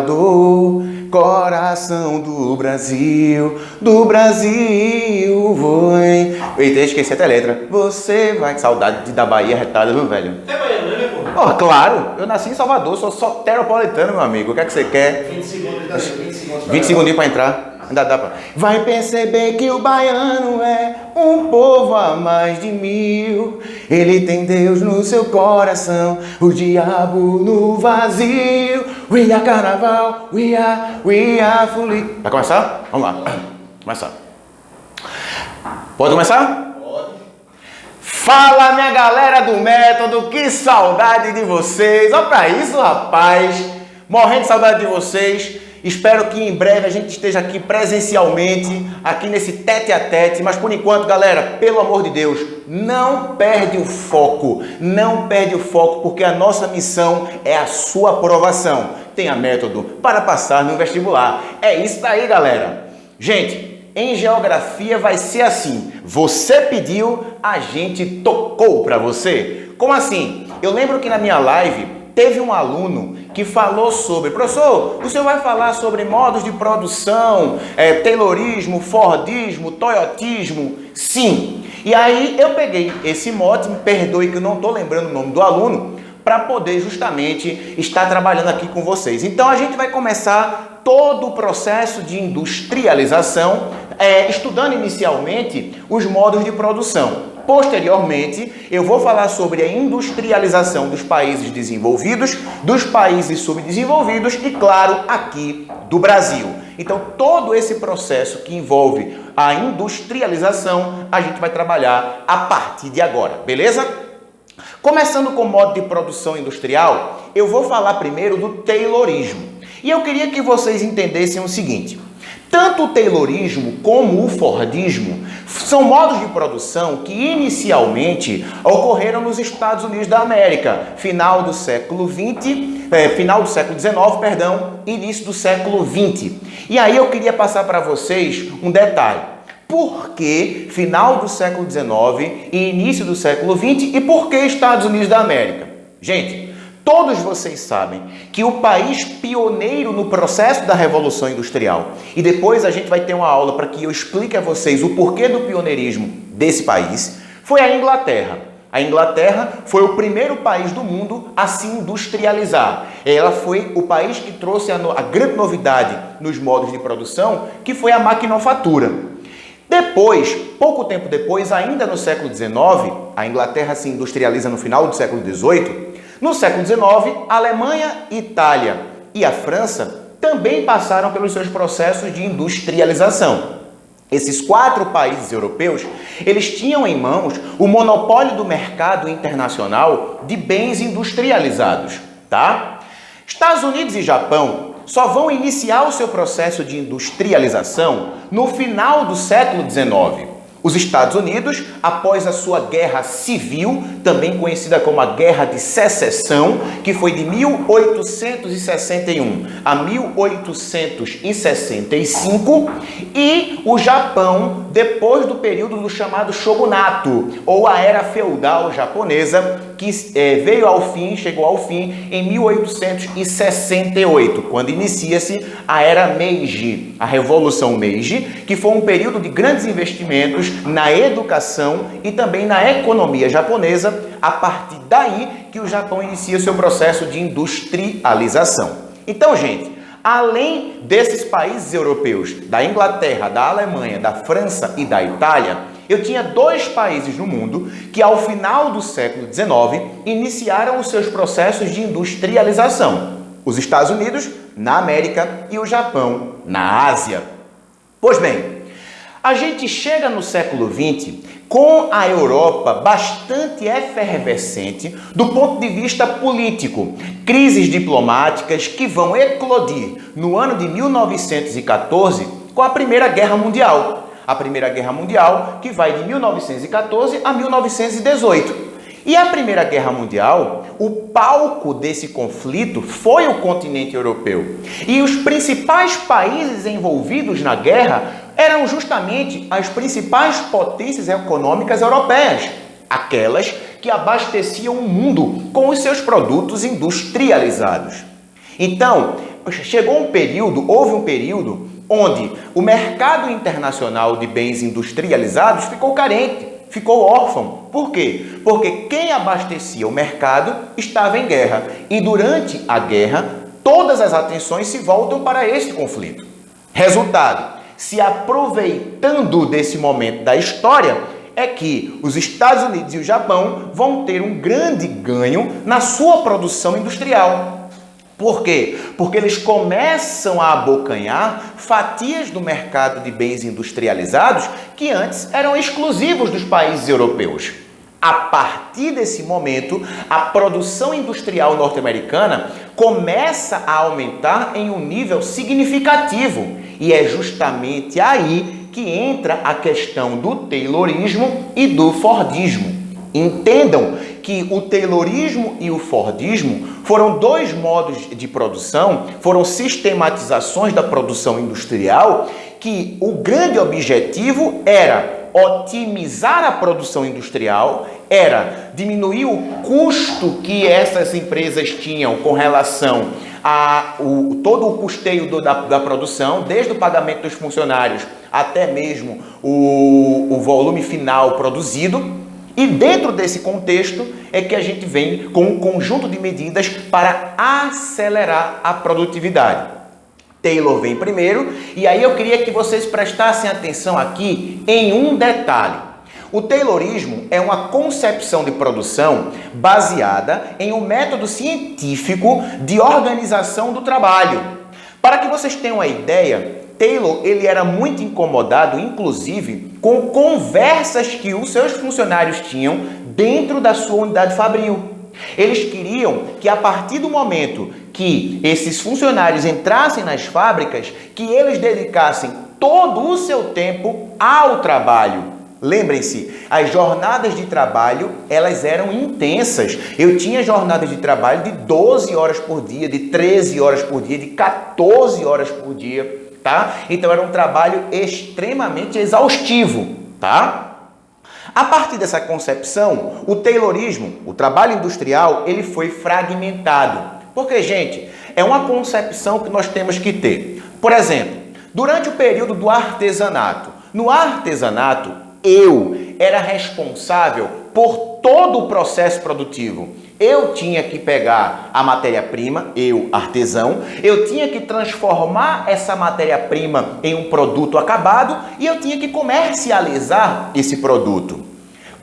Do coração do Brasil, foi. Eita, esqueci até a letra. Você vai. Saudade da Bahia retada, viu, velho? É baiano, né, pô? Oh, claro, eu nasci em Salvador, sou soteropolitano, meu amigo. O que é que você quer? 20 segundos, 20 segundos. 20 segundinhos pra entrar. Ainda dá pra... Vai perceber que o baiano é um povo a mais de 1000. Ele tem Deus no seu coração, o diabo no vazio. We are carnaval, we are folia. Vai começar? Vamos lá. Começar. Pode começar? Pode. Fala, minha galera do método, que saudade de vocês. Olha pra isso, rapaz. Morrendo de saudade de vocês. Espero que em breve a gente esteja aqui presencialmente, aqui nesse tete a tete, mas por enquanto, galera, pelo amor de Deus, não perde o foco, porque a nossa missão é a sua aprovação. Tenha método para passar no vestibular. É isso aí, galera. Gente, em geografia vai ser assim, você pediu, a gente tocou para você. Como assim? Eu lembro que na minha live teve um aluno que falou sobre, professor, o senhor vai falar sobre modos de produção, taylorismo, fordismo, toyotismo? Sim. E aí eu peguei esse mote, me perdoe que eu não estou lembrando o nome do aluno, para poder justamente estar trabalhando aqui com vocês. Então a gente vai começar todo o processo de industrialização, estudando inicialmente os modos de produção. Posteriormente, eu vou falar sobre a industrialização dos países desenvolvidos, dos países subdesenvolvidos e, claro, aqui do Brasil. Então, todo esse processo que envolve a industrialização, a gente vai trabalhar a partir de agora, beleza? Começando com o modo de produção industrial, eu vou falar primeiro do taylorismo. E eu queria que vocês entendessem o seguinte: tanto o taylorismo como o fordismo são modos de produção que inicialmente ocorreram nos Estados Unidos da América, final do século XIX, início do século XX. E aí eu queria passar para vocês um detalhe. Por que final do século XIX e início do século XX e por que Estados Unidos da América? Gente, todos vocês sabem que o país pioneiro no processo da Revolução Industrial, e depois a gente vai ter uma aula para que eu explique a vocês o porquê do pioneirismo desse país, foi a Inglaterra. A Inglaterra foi o primeiro país do mundo a se industrializar. Ela foi o país que trouxe a grande novidade nos modos de produção, que foi a maquinofatura. Depois, pouco tempo depois, ainda no século XIX, a Inglaterra se industrializa no final do século XVIII. No século XIX, a Alemanha, Itália e a França também passaram pelos seus processos de industrialização. Esses 4 países europeus, eles tinham em mãos o monopólio do mercado internacional de bens industrializados, tá? Estados Unidos e Japão só vão iniciar o seu processo de industrialização no final do século XIX. Os Estados Unidos, após a sua guerra civil, também conhecida como a Guerra de Secessão, que foi de 1861 a 1865, e o Japão, depois do período do chamado shogunato, ou a era feudal japonesa, que chegou ao fim em 1868, quando inicia-se a era Meiji, a Revolução Meiji, que foi um período de grandes investimentos na educação e também na economia japonesa, a partir daí que o Japão inicia seu processo de industrialização. Então, gente, além desses países europeus, da Inglaterra, da Alemanha, da França e da Itália, eu tinha 2 países no mundo que, ao final do século XIX, iniciaram os seus processos de industrialização. Os Estados Unidos, na América, e o Japão, na Ásia. Pois bem, a gente chega no século XX com a Europa bastante efervescente do ponto de vista político. Crises diplomáticas que vão eclodir no ano de 1914 com a Primeira Guerra Mundial. A Primeira Guerra Mundial, que vai de 1914 a 1918. E a Primeira Guerra Mundial, o palco desse conflito foi o continente europeu. E os principais países envolvidos na guerra eram justamente as principais potências econômicas europeias, aquelas que abasteciam o mundo com os seus produtos industrializados. Então, houve um período onde o mercado internacional de bens industrializados ficou carente, ficou órfão. Por quê? Porque quem abastecia o mercado estava em guerra. E durante a guerra, todas as atenções se voltam para esse conflito. Resultado, se aproveitando desse momento da história, é que os Estados Unidos e o Japão vão ter um grande ganho na sua produção industrial. Por quê? Porque eles começam a abocanhar fatias do mercado de bens industrializados que antes eram exclusivos dos países europeus. A partir desse momento, a produção industrial norte-americana começa a aumentar em um nível significativo. E é justamente aí que entra a questão do Taylorismo e do Fordismo. Entendam que o Taylorismo e o Fordismo foram dois modos de produção, foram sistematizações da produção industrial, que o grande objetivo era otimizar a produção industrial, era diminuir o custo que essas empresas tinham com relação a todo o custeio da produção, desde o pagamento dos funcionários até mesmo o volume final produzido. E dentro desse contexto é que a gente vem com um conjunto de medidas para acelerar a produtividade. Taylor vem primeiro, e aí eu queria que vocês prestassem atenção aqui em um detalhe. O Taylorismo é uma concepção de produção baseada em um método científico de organização do trabalho. Para que vocês tenham uma ideia, Taylor ele era muito incomodado, inclusive, com conversas que os seus funcionários tinham dentro da sua unidade fabril. Eles queriam que, a partir do momento que esses funcionários entrassem nas fábricas, que eles dedicassem todo o seu tempo ao trabalho. Lembrem-se, as jornadas de trabalho, elas eram intensas. Eu tinha jornadas de trabalho de 12 horas por dia, de 13 horas por dia, de 14 horas por dia, tá? Então era um trabalho extremamente exaustivo, tá? A partir dessa concepção, o Taylorismo, o trabalho industrial, ele foi fragmentado. Porque, gente, é uma concepção que nós temos que ter. Por exemplo, durante o período do artesanato, no artesanato, eu era responsável por todo o processo produtivo. Eu tinha que pegar a matéria-prima, eu, artesão, eu tinha que transformar essa matéria-prima em um produto acabado e eu tinha que comercializar esse produto.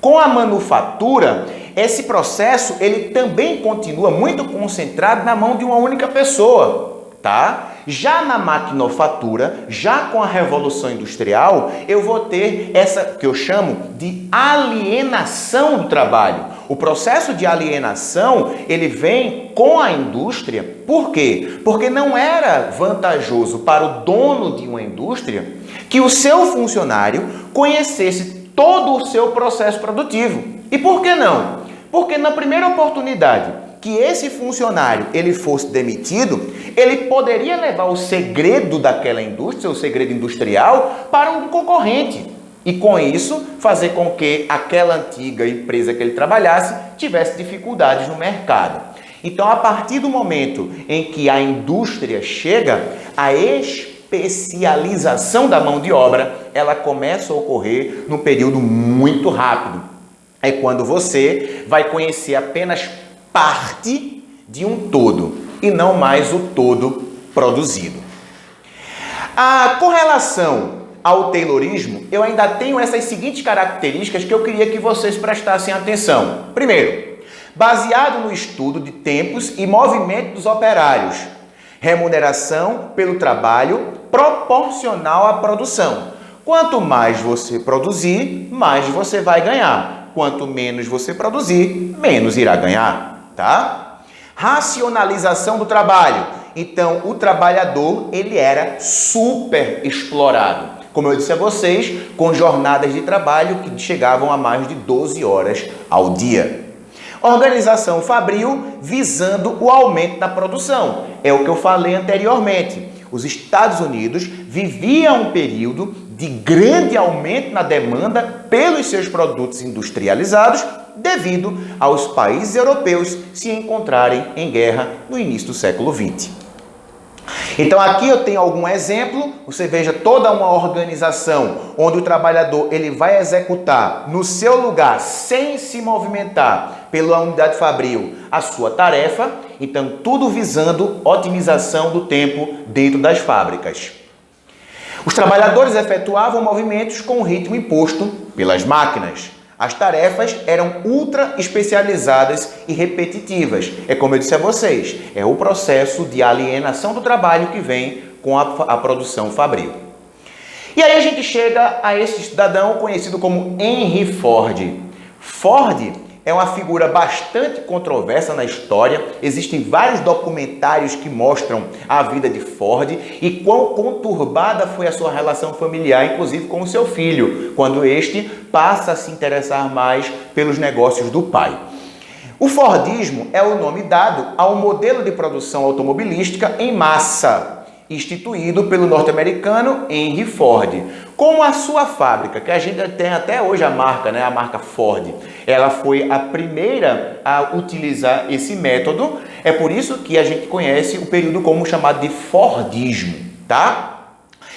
Com a manufatura, esse processo ele também continua muito concentrado na mão de uma única pessoa, tá? Já na maquinofatura, já com a Revolução Industrial, eu vou ter essa que eu chamo de alienação do trabalho. O processo de alienação, ele vem com a indústria. Por quê? Porque não era vantajoso para o dono de uma indústria que o seu funcionário conhecesse todo o seu processo produtivo. E por que não? Porque na primeira oportunidade que esse funcionário ele fosse demitido, ele poderia levar o segredo daquela indústria, o segredo industrial, para um concorrente. E com isso, fazer com que aquela antiga empresa que ele trabalhasse tivesse dificuldades no mercado. Então, a partir do momento em que a indústria chega, a especialização da mão de obra, ela começa a ocorrer num período muito rápido. É quando você vai conhecer apenas parte de um todo e não mais o todo produzido. Com relação ao Taylorismo, eu ainda tenho essas seguintes características que eu queria que vocês prestassem atenção. Primeiro, baseado no estudo de tempos e movimento dos operários, remuneração pelo trabalho proporcional à produção. Quanto mais você produzir, mais você vai ganhar. Quanto menos você produzir, menos irá ganhar, tá? Racionalização do trabalho. Então, o trabalhador, ele era super explorado. Como eu disse a vocês, com jornadas de trabalho que chegavam a mais de 12 horas ao dia. Organização fabril visando o aumento da produção. É o que eu falei anteriormente. Os Estados Unidos viviam um período de grande aumento na demanda pelos seus produtos industrializados devido aos países europeus se encontrarem em guerra no início do século XX. Então aqui eu tenho algum exemplo, você veja toda uma organização onde o trabalhador ele vai executar no seu lugar, sem se movimentar pela unidade fabril, a sua tarefa, então tudo visando otimização do tempo dentro das fábricas. Os trabalhadores efetuavam movimentos com o ritmo imposto pelas máquinas. As tarefas eram ultra especializadas e repetitivas. É como eu disse a vocês, é o processo de alienação do trabalho que vem com a produção fabril. E aí a gente chega a esse cidadão conhecido como Henry Ford. Ford é uma figura bastante controversa na história. Existem vários documentários que mostram a vida de Ford e quão conturbada foi a sua relação familiar, inclusive com o seu filho, quando este passa a se interessar mais pelos negócios do pai. O Fordismo é o nome dado ao modelo de produção automobilística em massa, instituído pelo norte-americano Henry Ford. Como a sua fábrica, que a gente tem até hoje a marca, né? A marca Ford, ela foi a primeira a utilizar esse método, é por isso que a gente conhece o período como chamado de Fordismo, tá?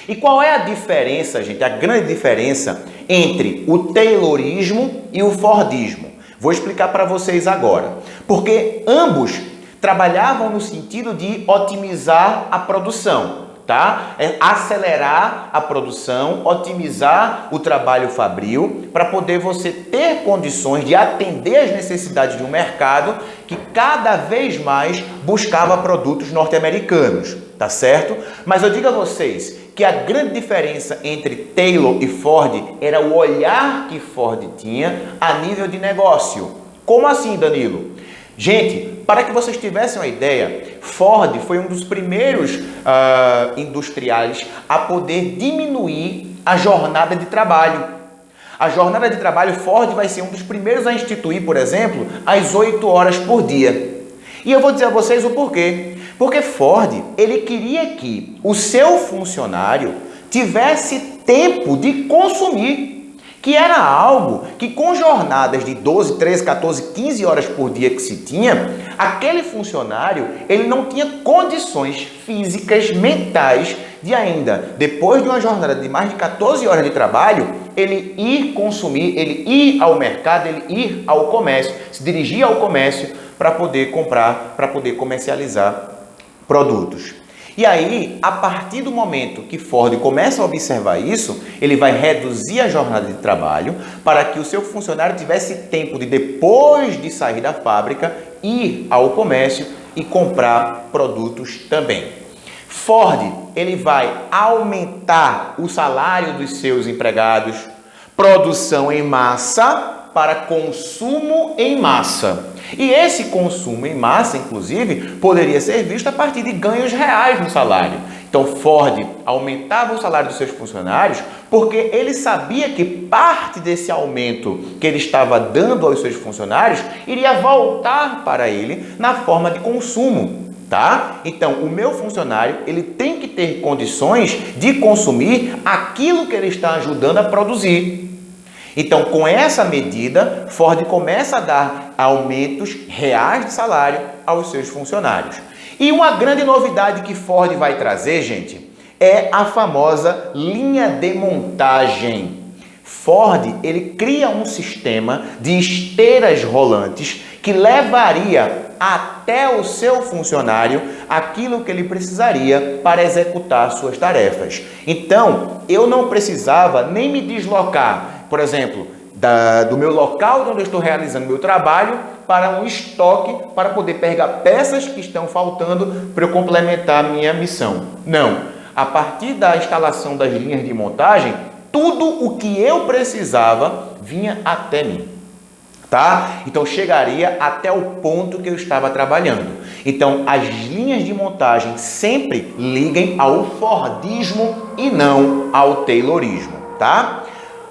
E qual é a diferença, gente? A grande diferença entre o Taylorismo e o Fordismo. Vou explicar para vocês agora. Porque ambos trabalhavam no sentido de otimizar a produção, tá? Acelerar a produção, otimizar o trabalho fabril para poder você ter condições de atender as necessidades de um mercado que cada vez mais buscava produtos norte-americanos, tá certo? Mas eu digo a vocês que a grande diferença entre Taylor e Ford era o olhar que Ford tinha a nível de negócio. Como assim, Danilo? Gente, para que vocês tivessem uma ideia, Ford foi um dos primeiros industriais a poder diminuir a jornada de trabalho. A jornada de trabalho, Ford vai ser um dos primeiros a instituir, por exemplo, as 8 horas por dia. E eu vou dizer a vocês o porquê. Porque Ford, ele queria que o seu funcionário tivesse tempo de consumir, que era algo que com jornadas de 12, 13, 14, 15 horas por dia que se tinha, aquele funcionário, ele não tinha condições físicas, mentais, de ainda, depois de uma jornada de mais de 14 horas de trabalho, ele ir consumir, ele ir ao mercado, ele ir ao comércio, se dirigir ao comércio para poder comprar, para poder comercializar produtos. E aí, a partir do momento que Ford começa a observar isso, ele vai reduzir a jornada de trabalho para que o seu funcionário tivesse tempo de, depois de sair da fábrica, ir ao comércio e comprar produtos também. Ford, ele vai aumentar o salário dos seus empregados, produção em massa para consumo em massa. E esse consumo em massa, inclusive, poderia ser visto a partir de ganhos reais no salário. Então, Ford aumentava o salário dos seus funcionários porque ele sabia que parte desse aumento que ele estava dando aos seus funcionários iria voltar para ele na forma de consumo, tá? Então, o meu funcionário, ele tem que ter condições de consumir aquilo que ele está ajudando a produzir. Então, com essa medida, Ford começa a dar aumentos reais de salário aos seus funcionários. E uma grande novidade que Ford vai trazer, gente, é a famosa linha de montagem. Ford, ele cria um sistema de esteiras rolantes que levaria até o seu funcionário aquilo que ele precisaria para executar suas tarefas. Então, eu não precisava nem me deslocar, por exemplo, do meu local onde eu estou realizando meu trabalho para um estoque para poder pegar peças que estão faltando para eu complementar a minha missão. Não. A partir da instalação das linhas de montagem, tudo o que eu precisava vinha até mim. Tá? Então chegaria até o ponto que eu estava trabalhando. Então as linhas de montagem sempre liguem ao Fordismo e não ao Taylorismo, tá?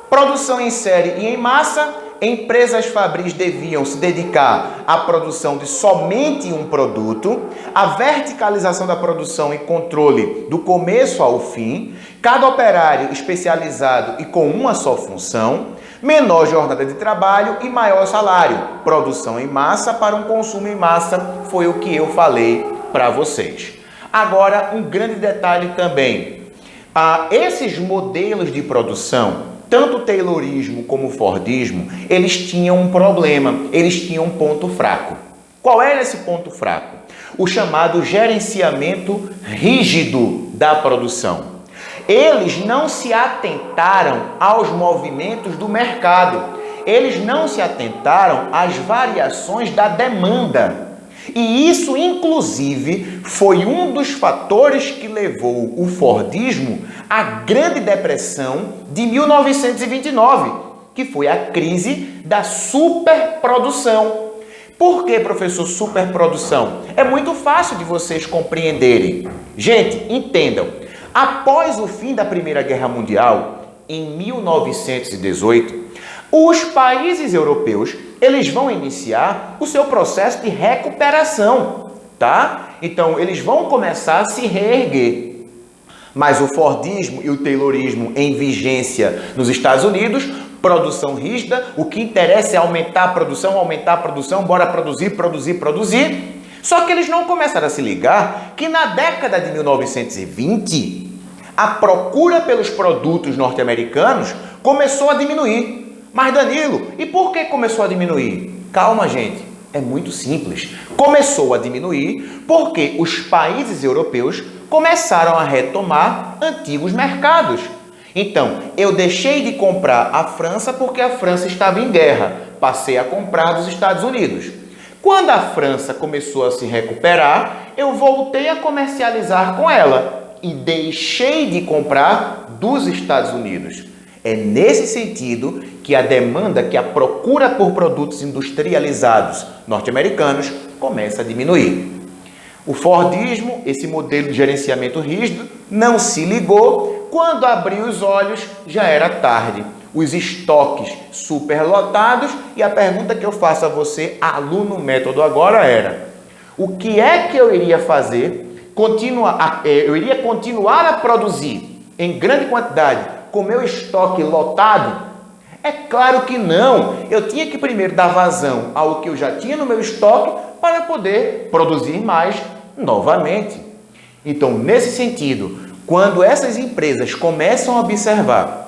Produção em série e em massa, empresas fabris deviam se dedicar à produção de somente um produto, a verticalização da produção e controle do começo ao fim, cada operário especializado e com uma só função, menor jornada de trabalho e maior salário. Produção em massa para um consumo em massa foi o que eu falei para vocês. Agora, um grande detalhe também. Esses modelos de produção, tanto o Taylorismo como o Fordismo, eles tinham um problema, eles tinham um ponto fraco. Qual era esse ponto fraco? O chamado gerenciamento rígido da produção. Eles não se atentaram aos movimentos do mercado, eles não se atentaram às variações da demanda. E isso, inclusive, foi um dos fatores que levou o Fordismo à Grande Depressão de 1929, que foi a crise da superprodução. Por que, professor, superprodução? É muito fácil de vocês compreenderem. Gente, entendam. Após o fim da Primeira Guerra Mundial, em 1918, os países europeus, eles vão iniciar o seu processo de recuperação, tá? Então, eles vão começar a se reerguer. Mas o Fordismo e o Taylorismo em vigência nos Estados Unidos, produção rígida, o que interessa é aumentar a produção, bora produzir. Só que eles não começaram a se ligar que na década de 1920, a procura pelos produtos norte-americanos começou a diminuir. Mas Danilo, e por que começou a diminuir? Calma, gente, é muito simples. Começou a diminuir porque os países europeus começaram a retomar antigos mercados. Então, eu deixei de comprar a França porque a França estava em guerra. Passei a comprar dos Estados Unidos. Quando a França começou a se recuperar, eu voltei a comercializar com ela e deixei de comprar dos Estados Unidos. É nesse sentido que a demanda, que a procura por produtos industrializados norte-americanos começa a diminuir. O Fordismo, esse modelo de gerenciamento rígido, não se ligou. Quando abriu os olhos, já era tarde. Os estoques superlotados. E a pergunta que eu faço a você, aluno método agora, era: o que é que eu iria fazer? Eu iria continuar a produzir em grande quantidade com meu estoque lotado? É claro que não. Eu tinha que primeiro dar vazão ao que eu já tinha no meu estoque para poder produzir mais novamente. Então, nesse sentido, quando essas empresas começam a observar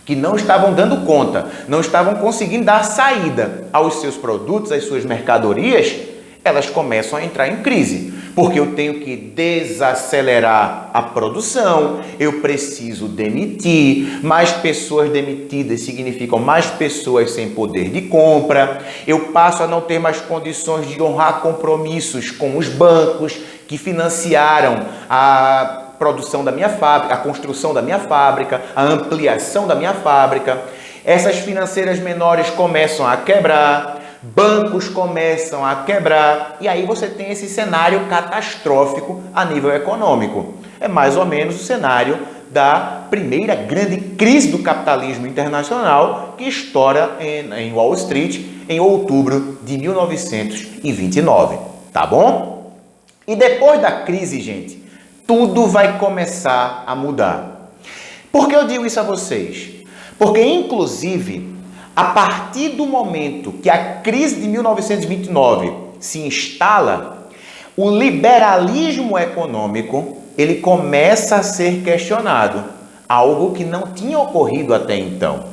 que não estavam dando conta, não estavam conseguindo dar saída aos seus produtos, às suas mercadorias, elas começam a entrar em crise. Porque eu tenho que desacelerar a produção, eu preciso demitir, mais pessoas demitidas significam mais pessoas sem poder de compra, eu passo a não ter mais condições de honrar compromissos com os bancos que financiaram a produção da minha fábrica, a construção da minha fábrica, a ampliação da minha fábrica. Essas financeiras menores começam a quebrar, bancos começam a quebrar, e aí você tem esse cenário catastrófico a nível econômico. É mais ou menos o cenário da primeira grande crise do capitalismo internacional que estoura em Wall Street em outubro de 1929, tá bom? E depois da crise, gente, tudo vai começar a mudar. Por que eu digo isso a vocês? Porque, inclusive, a partir do momento que a crise de 1929 se instala, o liberalismo econômico ele começa a ser questionado, algo que não tinha ocorrido até então.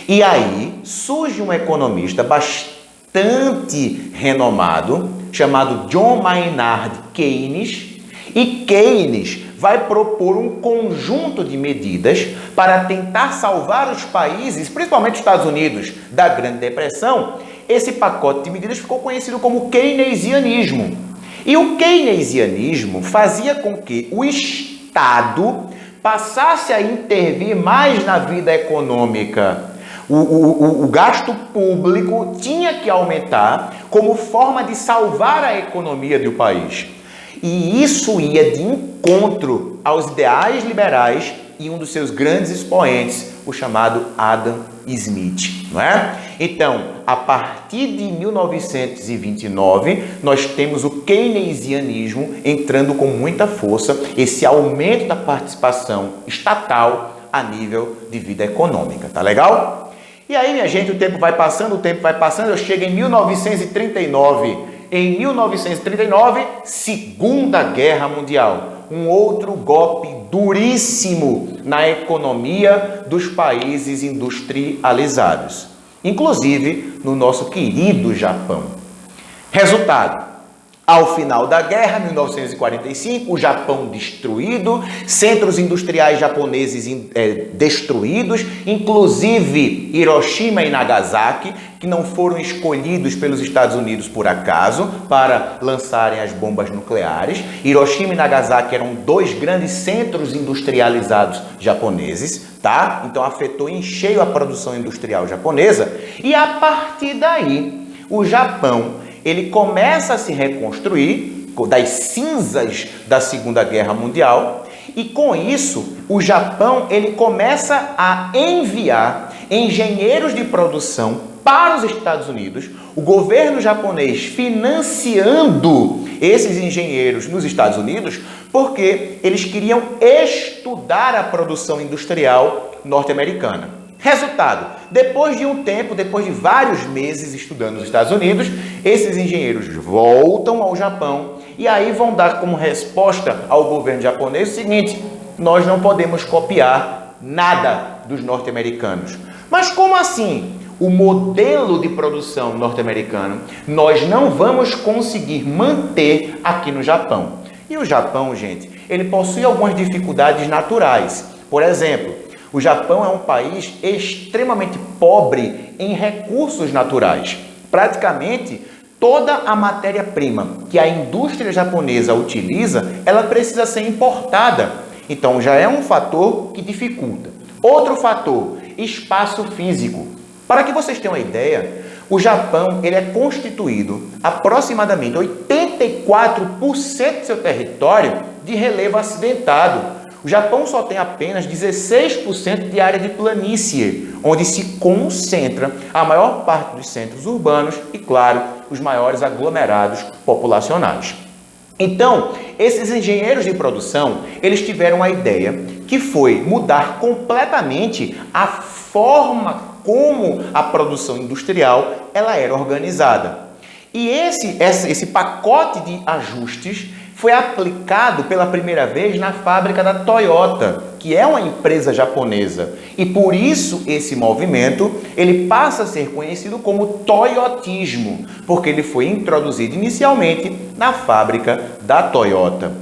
E aí surge um economista bastante renomado, chamado John Maynard Keynes, e Keynes vai propor um conjunto de medidas para tentar salvar os países, principalmente os Estados Unidos, da Grande Depressão. Esse pacote de medidas ficou conhecido como keynesianismo. E o keynesianismo fazia com que o Estado passasse a intervir mais na vida econômica. O gasto público tinha que aumentar como forma de salvar a economia do país. E isso ia de encontro aos ideais liberais e um dos seus grandes expoentes, o chamado Adam Smith, não é? Então, a partir de 1929, nós temos o keynesianismo entrando com muita força, esse aumento da participação estatal a nível de vida econômica, tá legal? E aí, minha gente, o tempo vai passando, eu chego em 1939, Em 1939, Segunda Guerra Mundial. Um outro golpe duríssimo na economia dos países industrializados, inclusive no nosso querido Japão. Resultado: ao final da guerra, 1945, o Japão destruído, centros industriais japoneses destruídos, inclusive Hiroshima e Nagasaki, que não foram escolhidos pelos Estados Unidos por acaso para lançarem as bombas nucleares. Hiroshima e Nagasaki eram dois grandes centros industrializados japoneses, tá? Então afetou em cheio a produção industrial japonesa. E a partir daí, o Japão ele começa a se reconstruir das cinzas da Segunda Guerra Mundial, e com isso o Japão ele começa a enviar engenheiros de produção para os Estados Unidos, o governo japonês financiando esses engenheiros nos Estados Unidos, porque eles queriam estudar a produção industrial norte-americana. Resultado: depois de um tempo, depois de vários meses estudando nos Estados Unidos, esses engenheiros voltam ao Japão e aí vão dar como resposta ao governo japonês o seguinte: nós não podemos copiar nada dos norte-americanos. Mas como assim? O modelo de produção norte-americano nós não vamos conseguir manter aqui no Japão. E o Japão, gente, ele possui algumas dificuldades naturais. Por exemplo, o Japão é um país extremamente pobre em recursos naturais. Praticamente toda a matéria-prima que a indústria japonesa utiliza, ela precisa ser importada. Então já é um fator que dificulta. Outro fator: espaço físico. Para que vocês tenham uma ideia, o Japão ele é constituído aproximadamente 84% do seu território de relevo acidentado. O Japão só tem apenas 16% de área de planície, onde se concentra a maior parte dos centros urbanos e, claro, os maiores aglomerados populacionais. Então, esses engenheiros de produção, eles tiveram uma ideia que foi mudar completamente a forma como a produção industrial ela era organizada. E esse pacote de ajustes foi aplicado pela primeira vez na fábrica da Toyota, que é uma empresa japonesa. E por isso esse movimento ele passa a ser conhecido como toyotismo, porque ele foi introduzido inicialmente na fábrica da Toyota.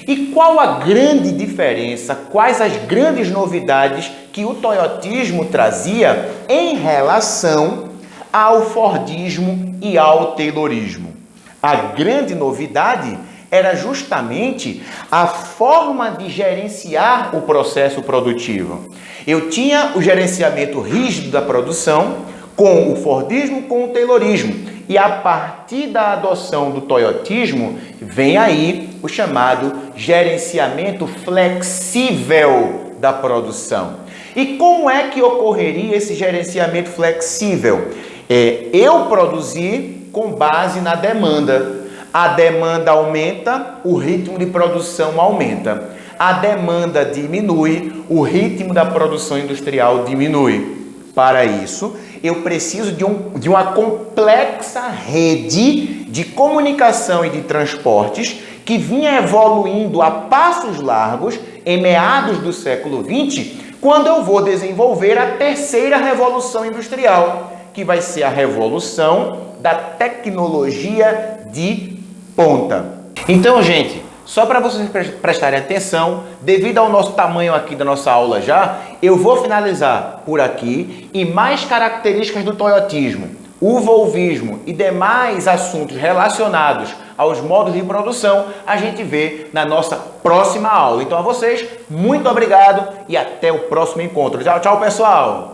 E qual a grande diferença, quais as grandes novidades que o toyotismo trazia em relação ao fordismo e ao taylorismo? A grande novidade era justamente a forma de gerenciar o processo produtivo. Eu tinha o gerenciamento rígido da produção com o fordismo, com o taylorismo. E a partir da adoção do toyotismo, vem aí o chamado gerenciamento flexível da produção. E como é que ocorreria esse gerenciamento flexível? Eu produzir com base na demanda. A demanda aumenta, o ritmo de produção aumenta. A demanda diminui, o ritmo da produção industrial diminui. Para isso, eu preciso de uma complexa rede de comunicação e de transportes que vinha evoluindo a passos largos em meados do século XX, quando eu vou desenvolver a terceira revolução industrial, que vai ser a revolução da tecnologia de ponta. Então, gente, só para vocês prestarem atenção, devido ao nosso tamanho aqui da nossa aula já, eu vou finalizar por aqui e mais características do toyotismo, o volvismo e demais assuntos relacionados aos modos de produção, a gente vê na nossa próxima aula. Então a vocês, muito obrigado e até o próximo encontro. Tchau, tchau, pessoal!